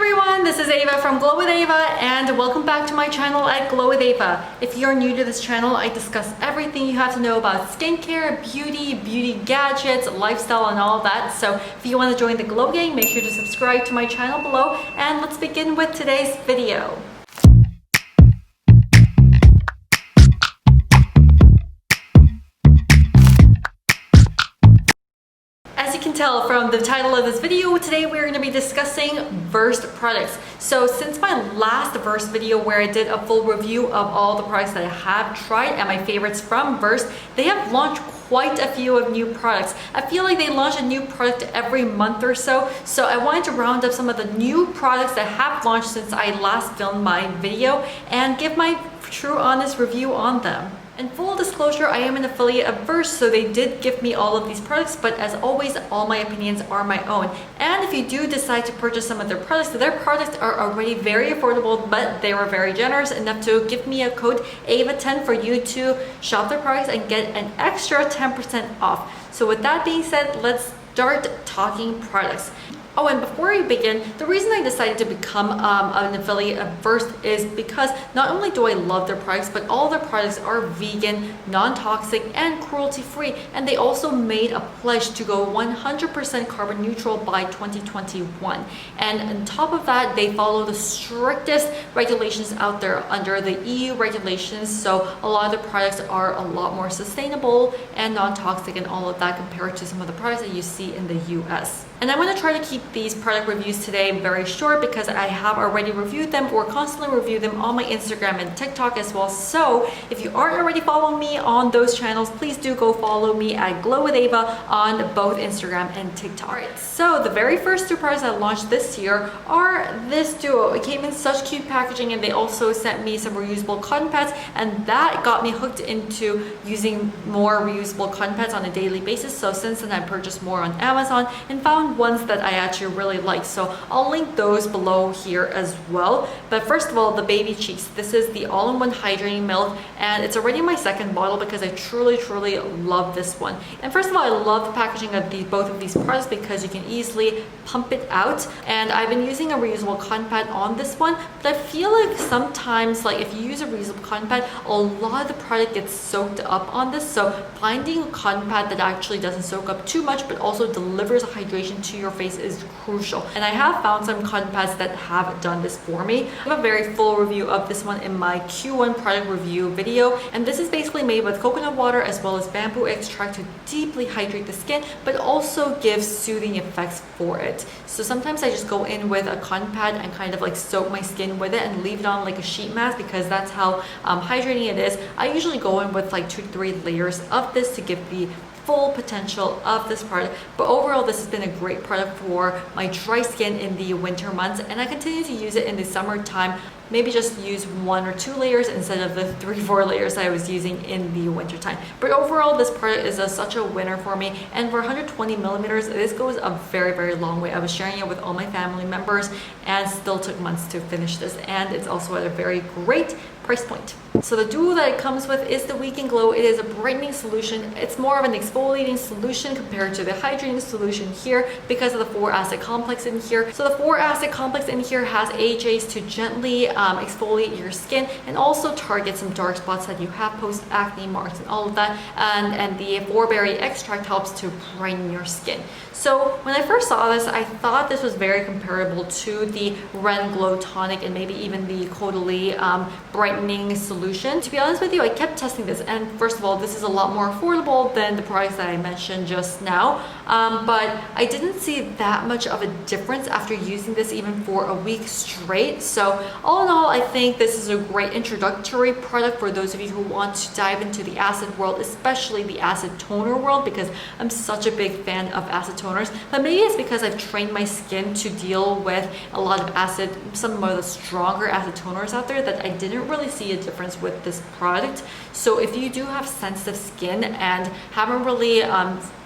everyone, this is Ava from Glow with Ava and welcome back to my channel at Glow with Ava. If you're new to this channel, I discuss everything you have to know about skincare, beauty gadgets, lifestyle and all that. So if you want to join the Glow gang, make sure to subscribe to my channel below and let's begin with today's video. As you can tell from the title of this video, today we're going to be discussing VERSED products. So since my last VERSED video where I did a full review of all the products that I have tried and my favorites from VERSED, they have launched quite a few of new products. I feel like they launch a new product every month or so. So I wanted to round up some of the new products that have launched since I last filmed my video and give my true honest review on them. And full disclosure, I am an affiliate of VERSED, so they did give me all of these products, but as always, all my opinions are my own. And if you do decide to purchase some of their products are already very affordable, but they were very generous enough to give me a code AVA10 for you to shop their products and get an extra 10% off. So with that being said, let's start talking products. Oh, and before we begin, the reason I decided to become an affiliate of VERSED is because not only do I love their products, but all their products are vegan, non-toxic, and cruelty-free. And they also made a pledge to go 100% carbon neutral by 2021. And on top of that, they follow the strictest regulations out there under the EU regulations. So a lot of the products are a lot more sustainable and non-toxic and all of that compared to some of the products that you see in the US. And I'm going to try to keep these product reviews today very short because I have already reviewed them or constantly review them on my Instagram and TikTok as well. So if you aren't already following me on those channels, please do go follow me at Glow with Ava on both Instagram and TikTok. Alright, so the very first two products that launched this year are this duo. It came in such cute packaging and they also sent me some reusable cotton pads, and that got me hooked into using more reusable cotton pads on a daily basis. So since then I purchased more on Amazon and found ones that I actually really like. So I'll link those below here as well. But first of all, the baby cheeks. This is the all-in-one hydrating milk and it's already my second bottle because I truly love this one. And first of all, I love the packaging of both of these products because you can easily pump it out. And I've been using a reusable cotton pad on this one, but I feel like sometimes like if you use a reusable cotton pad, a lot of the product gets soaked up on this. So finding a cotton pad that actually doesn't soak up too much but also delivers a hydration to your face is crucial. And I have found some cotton pads that have done this for me. I have a very full review of this one in my Q1 product review video, and this is basically made with coconut water as well as bamboo extract to deeply hydrate the skin but also give soothing effects for it. So sometimes I just go in with a cotton pad and kind of like soak my skin with it and leave it on like a sheet mask because that's how hydrating it is. I usually go in with like 2 to 3 layers of this to give the full potential of this product. But overall, this has been a great product for my dry skin in the winter months, and I continue to use it in the summertime. Maybe just use 1 or 2 layers instead of the 3 or 4 layers I was using in the winter time. But overall, this product is such a winner for me, and for 120 millimeters, this goes a very long way. I was sharing it with all my family members and still took months to finish this, and it's also at a very great price point. So the duo that it comes with is the Week and Glow. It is a brightening solution. It's more of an exfoliating solution compared to the hydrating solution here because of the 4-acid complex in here. So the 4-acid complex in here has AHAs to gently exfoliate your skin and also target some dark spots that you have post acne marks and all of that. And the 4-berry extract helps to brighten your skin. So when I first saw this, I thought this was very comparable to the REN Glow Tonic and maybe even the Caudalie brightening solution. To be honest with you, I kept testing this, and first of all, this is a lot more affordable than the products that I mentioned just now, but I didn't see that much of a difference after using this even for a week straight. So all in all, I think this is a great introductory product for those of you who want to dive into the acid world, especially the acid toner world, because I'm such a big fan of acid toners. But maybe it's because I've trained my skin to deal with a lot of acid, some of the stronger acid toners out there, that I didn't really see a difference tones with this product. So if you do have sensitive skin and haven't really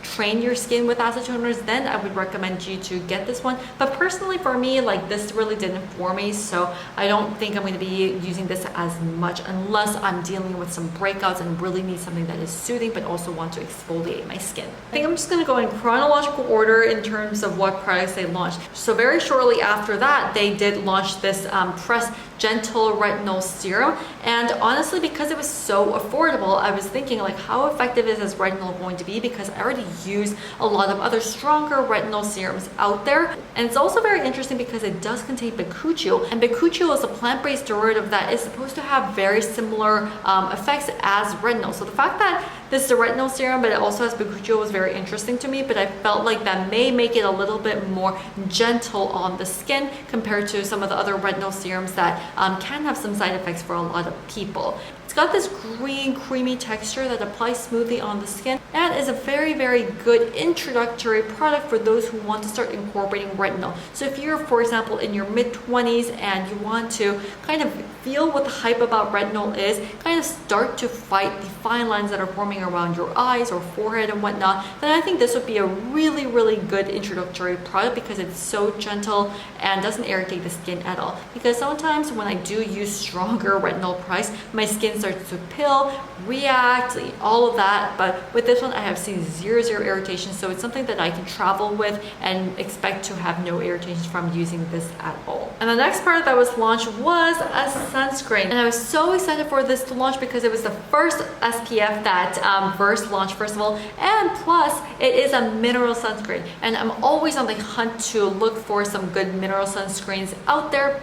train your skin with acetoners, then I would recommend you to get this one. But personally for me, like, this really didn't for me, so I don't think I'm going to be using this as much unless I'm dealing with some breakouts and really need something that is soothing but also want to exfoliate my skin. I think I'm just going to go in chronological order in terms of what products they launched. So very shortly after that, they did launch this Press Gentle Retinol Serum, and honestly, because it was so affordable, I was thinking, like, how effective is this retinol going to be, because I already use a lot of other stronger retinol serums out there. And it's also very interesting because it does contain bakuchiol, and bakuchiol is a plant-based derivative that is supposed to have very similar effects as retinol. So the fact that this is a retinol serum but it also has bakuchiol was very interesting to me, but I felt like that may make it a little bit more gentle on the skin compared to some of the other retinol serums that can have some side effects for a lot of people. It's got this green, creamy texture that applies smoothly on the skin and is a very, very good introductory product for those who want to start incorporating retinol. So if you're, for example, in your mid-20s and you want to kind of feel what the hype about retinol is, kind of start to fight the fine lines that are forming around your eyes or forehead and whatnot, then I think this would be a really, really good introductory product because it's so gentle and doesn't irritate the skin at all. Because sometimes when I do use stronger retinol products, my skin starts to peel, react, all of that. But with this one, I have seen zero irritation. So it's something that I can travel with and expect to have no irritations from using this at all. And the next product that was launched was a sunscreen. And I was so excited for this to launch because it was the first SPF that VERSED launched, first of all. And plus, it is a mineral sunscreen. And I'm always on the hunt to look for some good mineral sunscreens out there,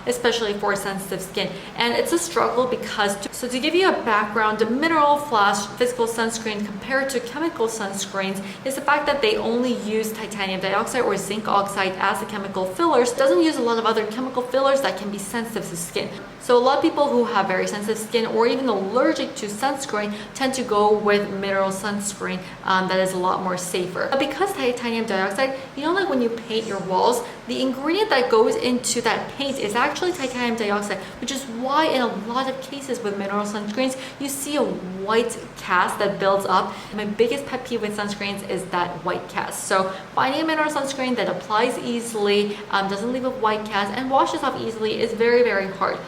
especially for sensitive skin. And it's a struggle because so to give you a background, the mineral / physical sunscreen compared to chemical sunscreens is the fact that they only use titanium dioxide or zinc oxide as the chemical fillers. It doesn't use a lot of other chemical fillers that can be sensitive to skin. So a lot of people who have very sensitive skin or even allergic to sunscreen tend to go with mineral sunscreen that is a lot more safer. But because titanium dioxide, you know, like when you paint your walls, the ingredient that goes into that paint is actually titanium dioxide, which is why in a lot of cases with mineral sunscreens, you see a white cast that builds up. My biggest pet peeve with sunscreens is that white cast. So finding a mineral sunscreen that applies easily, doesn't leave a white cast, and washes off easily is very, very hard.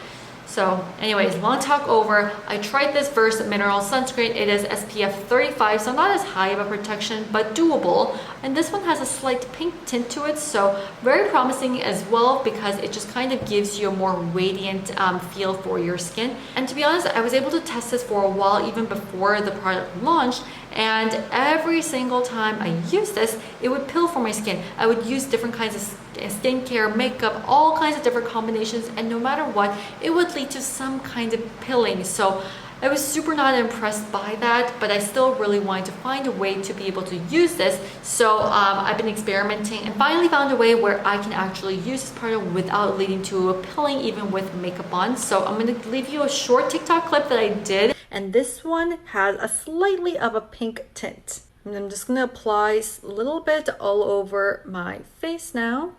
So anyways, long talk over. I tried this VERSED mineral sunscreen. It is SPF 35, so not as high of a protection, but doable. And this one has a slight pink tint to it, so very promising as well because it just kind of gives you a more radiant feel for your skin. And to be honest, I was able to test this for a while even before the product launched. And every single time I use this, it would peel for my skin. I would use different kinds of skincare, makeup, all kinds of different combinations, and no matter what, it would lead to some kind of peeling. So I was super not impressed by that, but I still really wanted to find a way to be able to use this. So I've been experimenting and finally found a way where I can actually use this product without leading to a peeling even with makeup on. So I'm going to leave you a short TikTok clip that I did. And this one has a slightly of a pink tint. And I'm just going to apply a little bit all over my face now.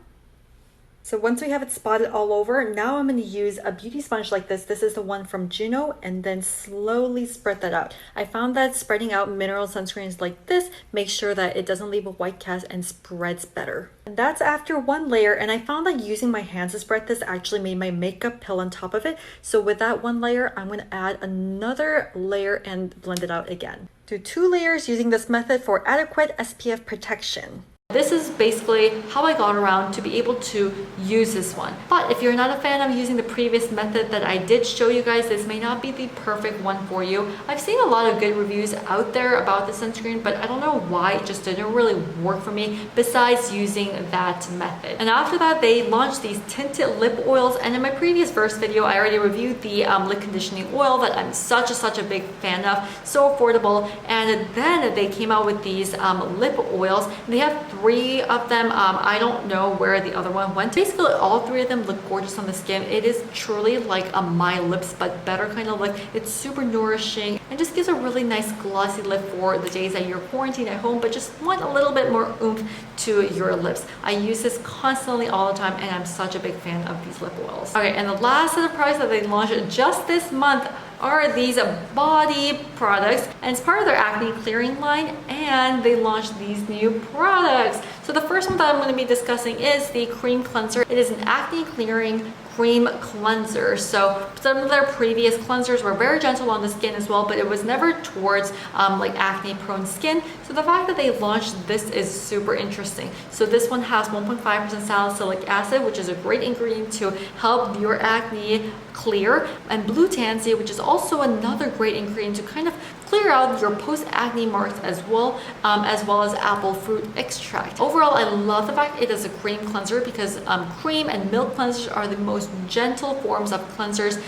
So once we have it spotted all over, now I'm going to use a beauty sponge like this. This is the one from Juno, and then slowly spread that out. I found that spreading out mineral sunscreens like this makes sure that it doesn't leave a white cast and spreads better. And that's after one layer, and I found that using my hands to spread this actually made my makeup peel on top of it. So with that one layer, I'm going to add another layer and blend it out again. Do 2 layers using this method for adequate SPF protection. This is basically how I got around to be able to use this one. But if you're not a fan of using the previous method that I did show you guys, this may not be the perfect one for you. I've seen a lot of good reviews out there about the sunscreen, but I don't know why it just didn't really work for me besides using that method. And after that, they launched these tinted lip oils. And in my previous VERSED video, I already reviewed the lip conditioning oil that I'm such a big fan of. So affordable. And then they came out with these lip oils. They have 3 of them. I don't know where the other one went. Basically, all 3 of them look gorgeous on the skin. it is truly like a My Lips but better kind of look. It's super nourishing and just gives a really nice glossy lip for the days that you're quarantined at home but just want a little bit more oomph to your lips. I use this constantly all the time and I'm such a big fan of these lip oils. Okay, and the last set of products that they launched just this month, are these body products, and it's part of their acne clearing line, and they launched these new products. So the first one that I'm going to be discussing is the cream cleanser. It is an acne clearing cream cleanser. So some of their previous cleansers were very gentle on the skin as well, but it was never towards like acne prone skin. So the fact that they launched this is super interesting. So this one has 1.5% salicylic acid, which is a great ingredient to help your acne clear, and blue tansy, which is also another great ingredient to kind of clear out your post-acne marks as well as apple fruit extract. Overall, I love the fact it is a cream cleanser because cream and milk cleansers are the most gentle forms of cleansers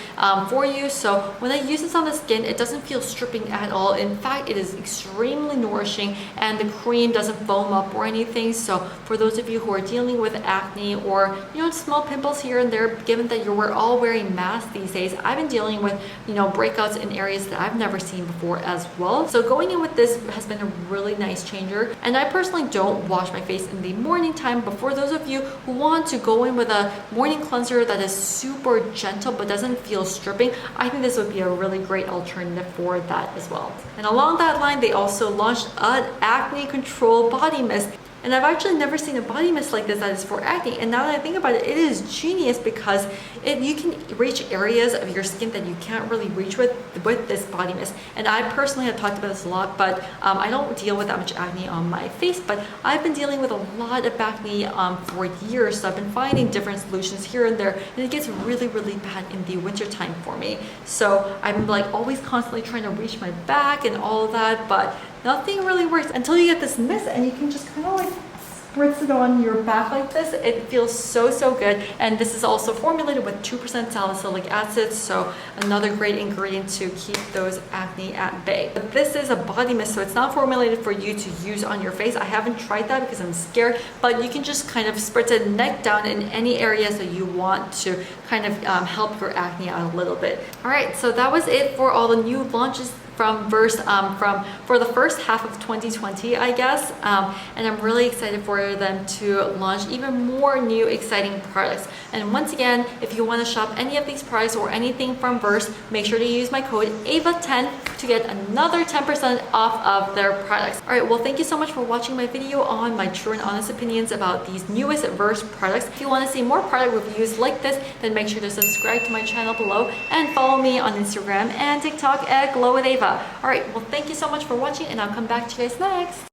for you. So when I use this on the skin, it doesn't feel stripping at all. In fact, it is extremely nourishing, and the cream doesn't foam up or anything. So for those of you who are dealing with acne or small pimples here and there, given that we're all wearing masks these days, I've been dealing with breakouts in areas that I've never seen before as well. So going in with this has been a really nice changer, and I personally don't wash my face in the morning time, but for those of you who want to go in with a morning cleanser that is super gentle but doesn't feel stripping, I think this would be a really great alternative for that as well. And along that line, they also launched an acne control body mist. And I've actually never seen a body mist like this that is for acne. And now that I think about it, it is genius because you can reach areas of your skin that you can't really reach with this body mist. And I personally have talked about this a lot, but I don't deal with that much acne on my face, but I've been dealing with a lot of acne for years. So I've been finding different solutions here and there, and it gets really, really bad in the winter time for me. So I'm like always constantly trying to reach my back and all of that, but nothing really works until you get this mist and you can just kind of like spritz it on your back like this. It feels so, so good. And this is also formulated with 2% salicylic acid, so another great ingredient to keep those acne at bay. But this is a body mist, so it's not formulated for you to use on your face. I haven't tried that because I'm scared, but you can just kind of spritz it neck down in any areas that you want to kind of help your acne out a little bit. All right, so that was it for all the new launches from VERSED for the first half of 2020, I guess, and I'm really excited for them to launch even more new exciting products. And once again, if you want to shop any of these products or anything from VERSED, make sure to use my code AVA10 to get another 10% off of their products. All right, well, thank you so much for watching my video on my true and honest opinions about these newest VERSED products. If you want to see more product reviews like this, then make sure to subscribe to my channel below and follow me on Instagram and TikTok at glowwithava. All right, well, thank you so much for watching, and I'll come back to you guys next.